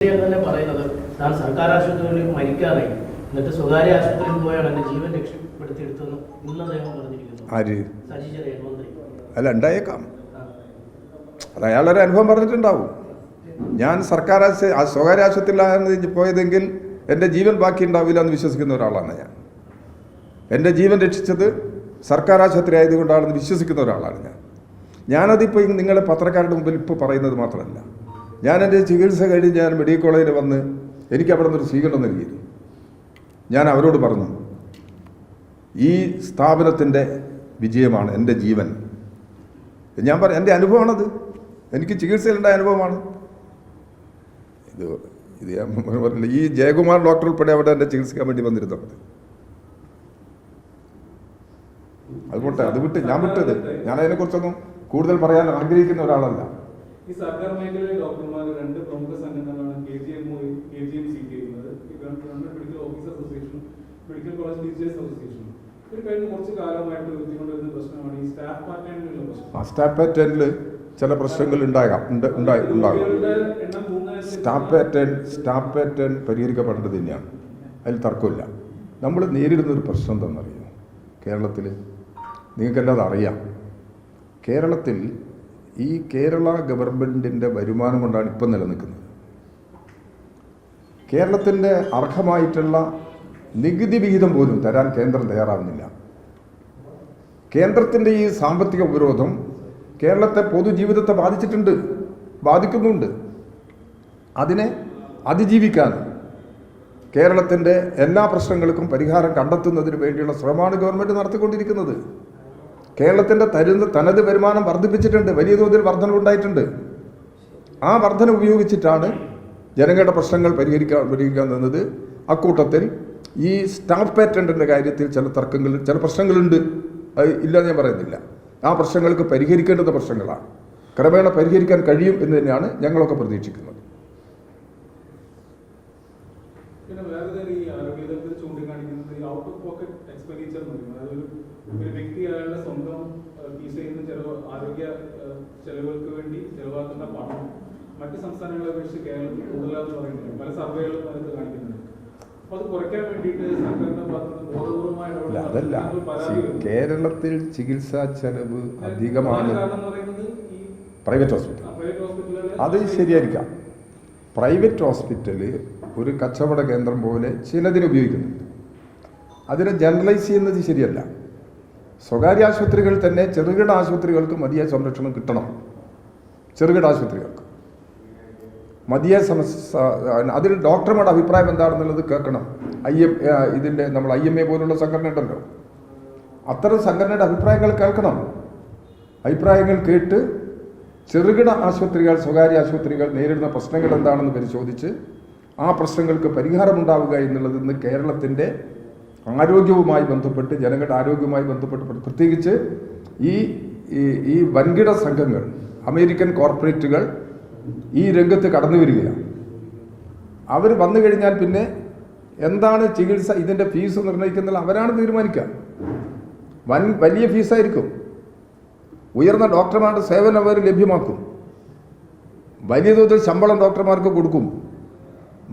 തന്നെ പറയുന്നത് താൻ സർക്കാർ ആശുപത്രികളിൽ മരിക്കാറായി, എന്നിട്ട് സ്വകാര്യ ആശുപത്രിയിൽ പോയാണ് എന്റെ ജീവൻ രക്ഷപ്പെടുത്തിയെടുത്തെന്ന് ഇന്ന് അദ്ദേഹം പറഞ്ഞിരിക്കുന്നു. സജി ചെറിയാൻ മന്ത്രി അല്ല, ഉണ്ടായേക്കാം. അത് അയാളൊരു അനുഭവം പറഞ്ഞിട്ടുണ്ടാവും. ഞാൻ സ്വകാര്യ ആശുപത്രിയിലാണ് പോയതെങ്കിൽ എൻ്റെ ജീവൻ ബാക്കി ഉണ്ടാവില്ല എന്ന് വിശ്വസിക്കുന്ന ഒരാളാണ് ഞാൻ. എൻ്റെ ജീവൻ രക്ഷിച്ചത് സർക്കാർ ആശുപത്രി ആയതുകൊണ്ടാണെന്ന് വിശ്വസിക്കുന്ന ഒരാളാണ് ഞാനതിപ്പോൾ നിങ്ങളെ പത്രക്കാരുടെ മുമ്പിൽ ഇപ്പോൾ പറയുന്നത് മാത്രമല്ല. ഞാൻ എൻ്റെ ചികിത്സ കഴിഞ്ഞ് ഞാൻ മെഡിക്കൽ കോളേജിൽ വന്ന് എനിക്ക് അവിടെ നിന്നൊരു സ്വീകരണം നൽകിയിരുന്നു. ഞാൻ അവരോട് പറഞ്ഞു, ഈ സ്ഥാപനത്തിൻ്റെ വിജയമാണ് എൻ്റെ ജീവൻ. ഞാൻ എൻ്റെ അനുഭവമാണത്, എനിക്ക് ചികിത്സയിലുണ്ടായ അനുഭവമാണ് ഇത് ഞാൻ പറഞ്ഞില്ല. ഈ ജയകുമാർ ഡോക്ടർ ഉൾപ്പെടെ അവിടെ എൻ്റെ ചികിത്സിക്കാൻ വേണ്ടി വന്നിരുന്നത്. അതുകൊണ്ട് അത് വിട്ട് ഞാൻ വിട്ടത്, ഞാൻ അതിനെക്കുറിച്ചൊന്നും കൂടുതൽ പറയാൻ ആഗ്രഹിക്കുന്ന ഒരാളല്ല. ഈ സർക്കാർ മേഖലയിലെ ഡോക്ടർമാർ രണ്ട് പ്രമുഖ സംഘടനകളാണ് medical officer association, medical college teachers association. ഒരു കഴിഞ്ഞ കുറച്ച് കാലമായിട്ട് ഉയർത്തിക്കൊണ്ടിരുന്ന പ്രശ്നമാണ് ഈ സ്റ്റാഫ് പാറ്റേണിലുള്ള പ്രശ്നം. ആ സ്റ്റാഫ് പാറ്റേണിൽ ചില പ്രശ്നങ്ങൾ ഉണ്ടാകും. സ്റ്റാഫ് പാറ്റേൺ പരിഹരിക്കപ്പെടേണ്ടത് തന്നെയാണ്, അതിൽ തർക്കമില്ല. നമ്മൾ നേരിടുന്നൊരു പ്രശ്നം എന്താണെന്നറിയോ? കേരളത്തിൽ നിങ്ങൾക്കെല്ലാം അറിയാം, കേരളത്തിൽ ഈ കേരള ഗവൺമെൻറ്റിൻ്റെ വരുമാനം കൊണ്ടാണ് ഇപ്പം നിലനിൽക്കുന്നത്. കേരളത്തിൻ്റെ അർഹമായിട്ടുള്ള നികുതി വിഹിതം പോലും തരാൻ കേന്ദ്രം തയ്യാറാവുന്നില്ല. കേന്ദ്രത്തിൻ്റെ ഈ സാമ്പത്തിക ഉപരോധം കേരളത്തെ പൊതുജീവിതത്തെ ബാധിക്കുന്നുണ്ട്. അതിനെ അതിജീവിക്കാൻ കേരളത്തിൻ്റെ എല്ലാ പ്രശ്നങ്ങൾക്കും പരിഹാരം കണ്ടെത്തുന്നതിന് വേണ്ടിയുള്ള ശ്രമമാണ് ഗവൺമെൻറ് നടത്തിക്കൊണ്ടിരിക്കുന്നത്. കേരളത്തിൻ്റെ തനത് വരുമാനം വർദ്ധിപ്പിച്ചിട്ടുണ്ട്, വലിയ തോതിൽ വർധനവുണ്ടായിട്ടുണ്ട്. ആ വർധന ഉപയോഗിച്ചിട്ടാണ് ജനങ്ങളുടെ പ്രശ്നങ്ങൾ പരിഹരിക്കാൻ നിന്നത്. അക്കൂട്ടത്തിൽ ഈ സ്റ്റാഫ് പാറ്റേണിൻ്റെ കാര്യത്തിൽ ചില പ്രശ്നങ്ങളുണ്ട്, അത് ഇല്ലെന്ന് ഞാൻ പറയുന്നില്ല. ആ പ്രശ്നങ്ങൾക്ക് പരിഹരിക്കേണ്ടുന്ന പ്രശ്നങ്ങളാണ്, ക്രമേണ പരിഹരിക്കാൻ കഴിയും എന്ന് തന്നെയാണ് ഞങ്ങളൊക്കെ പ്രതീക്ഷിക്കുന്നത്. പിന്നെ വേറെ ഈ ആരോഗ്യതലത്തിൽ ചൂണ്ടിക്കാണിക്കുന്നത് ഈ ഔട്ട് ഓഫ് പോക്കറ്റ് എക്സ്പെൻഡിച്ചർ എന്ന് പറയുന്നത്, അതൊരു വ്യക്തി അയാളുടെ സ്വന്തം ഫീസിൽ നിന്ന് ആരോഗ്യ ചെലവുകൾക്ക് വേണ്ടി ചെലവാക്കുന്ന പണം മറ്റ് സംസ്ഥാനങ്ങളെ അപേക്ഷിച്ച് കേരളത്തിൽ കൂടുതലാണെന്ന് പറയുന്നുണ്ട്. പല സർവേകളും അതിനകത്ത് കാണിക്കുന്നുണ്ട്. അപ്പോൾ അത് കുറയ്ക്കാൻ വേണ്ടിയിട്ട് സർക്കാരിന്റെ ഭാഗത്ത് ബോധപൂർവമായ അതല്ല, കേരളത്തിൽ ചികിത്സാ ചെലവ് അധികമാണ്. പ്രൈവറ്റ് ഹോസ്പിറ്റൽ അത് ശരിയായിരിക്കാം. പ്രൈവറ്റ് ഹോസ്പിറ്റല് ഒരു കച്ചവട കേന്ദ്രം പോലെ ചിലതിന് ഉപയോഗിക്കുന്നുണ്ട്. അതിനെ ജനറലൈസ് ചെയ്യുന്നത് ശരിയല്ല. സ്വകാര്യ ആശുപത്രികൾ തന്നെ ചെറുകിട ആശുപത്രികൾക്ക് മതിയായ സംരക്ഷണം കിട്ടണം. ചെറുകിട ആശുപത്രികൾക്ക് മതിയായ അതിൽ ഡോക്ടർമാരുടെ അഭിപ്രായം എന്താണെന്നുള്ളത് കേൾക്കണം. നമ്മൾ IMA പോലുള്ള സംഘടന ഉണ്ടല്ലോ, അത്തരം സംഘടനയുടെ അഭിപ്രായങ്ങൾ കേൾക്കണം. അഭിപ്രായങ്ങൾ കേട്ട് ചെറുകിട ആശുപത്രികൾ, സ്വകാര്യ ആശുപത്രികൾ നേരിടുന്ന പ്രശ്നങ്ങൾ എന്താണെന്ന് പരിശോധിച്ച് ആ പ്രശ്നങ്ങൾക്ക് പരിഹാരമുണ്ടാവുക എന്നുള്ളത് ഇന്ന് കേരളത്തിൻ്റെ ആരോഗ്യവുമായി ബന്ധപ്പെട്ട്, ജനങ്ങളുടെ ആരോഗ്യവുമായി ബന്ധപ്പെട്ട്, പ്രത്യേകിച്ച് ഈ വൻകിട സംഘങ്ങൾ, അമേരിക്കൻ കോർപ്പറേറ്റുകൾ ഈ രംഗത്ത് കടന്നു വരികയാണ്. അവർ വന്നു കഴിഞ്ഞാൽ പിന്നെ എന്താണ് ചികിത്സ, ഇതിൻ്റെ ഫീസ് നിർണ്ണയിക്കുന്നത് അവരാണ് തീരുമാനിക്കുക. വലിയ ഫീസായിരിക്കും. ഉയർന്ന ഡോക്ടർമാരുടെ സേവനം അവർ ലഭ്യമാക്കും. വലിയ തോതിൽ ശമ്പളം ഡോക്ടർമാർക്ക് കൊടുക്കും.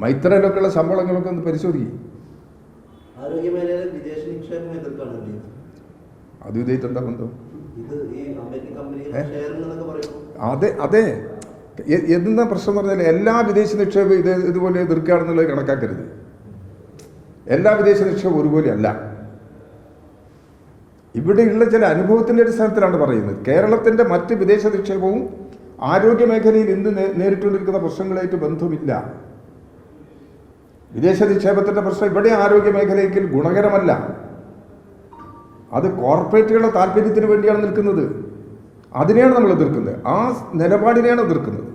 മൈത്രയിലൊക്കെയുള്ള ശമ്പളങ്ങളൊക്കെ ഒന്ന് പരിശോധിക്കും. അത് ഇതായിട്ടെന്താ ബന്ധം? അതെ എന്താ പ്രശ്നം എന്ന് പറഞ്ഞാൽ എല്ലാ വിദേശ നിക്ഷേപം ഇതുപോലെ എതിർക്കുകയാണെന്നുള്ളത് കണക്കാക്കരുത്. എല്ലാ വിദേശ നിക്ഷേപം ഒരുപോലെ അല്ല. ഇവിടെയുള്ള ചില അനുഭവത്തിൻ്റെ അടിസ്ഥാനത്തിലാണ് പറയുന്നത്. കേരളത്തിൻ്റെ മറ്റ് വിദേശ നിക്ഷേപവും ആരോഗ്യ മേഖലയിൽ ഇന്ന് നേരിട്ടുകൊണ്ടിരിക്കുന്ന പ്രശ്നങ്ങളായിട്ട് ബന്ധമില്ല. വിദേശ നിക്ഷേപത്തിൻ്റെ പ്രശ്നം ഇവിടെ ആരോഗ്യ മേഖലയ്ക്ക് ഗുണകരമല്ല. അത് കോർപ്പറേറ്റുകളുടെ താല്പര്യത്തിന് വേണ്ടിയാണ് നിൽക്കുന്നത്. അതിനെയാണ് നമ്മൾ എതിർക്കുന്നത്. ആ നിലപാടിനെയാണ് എതിർക്കുന്നത്.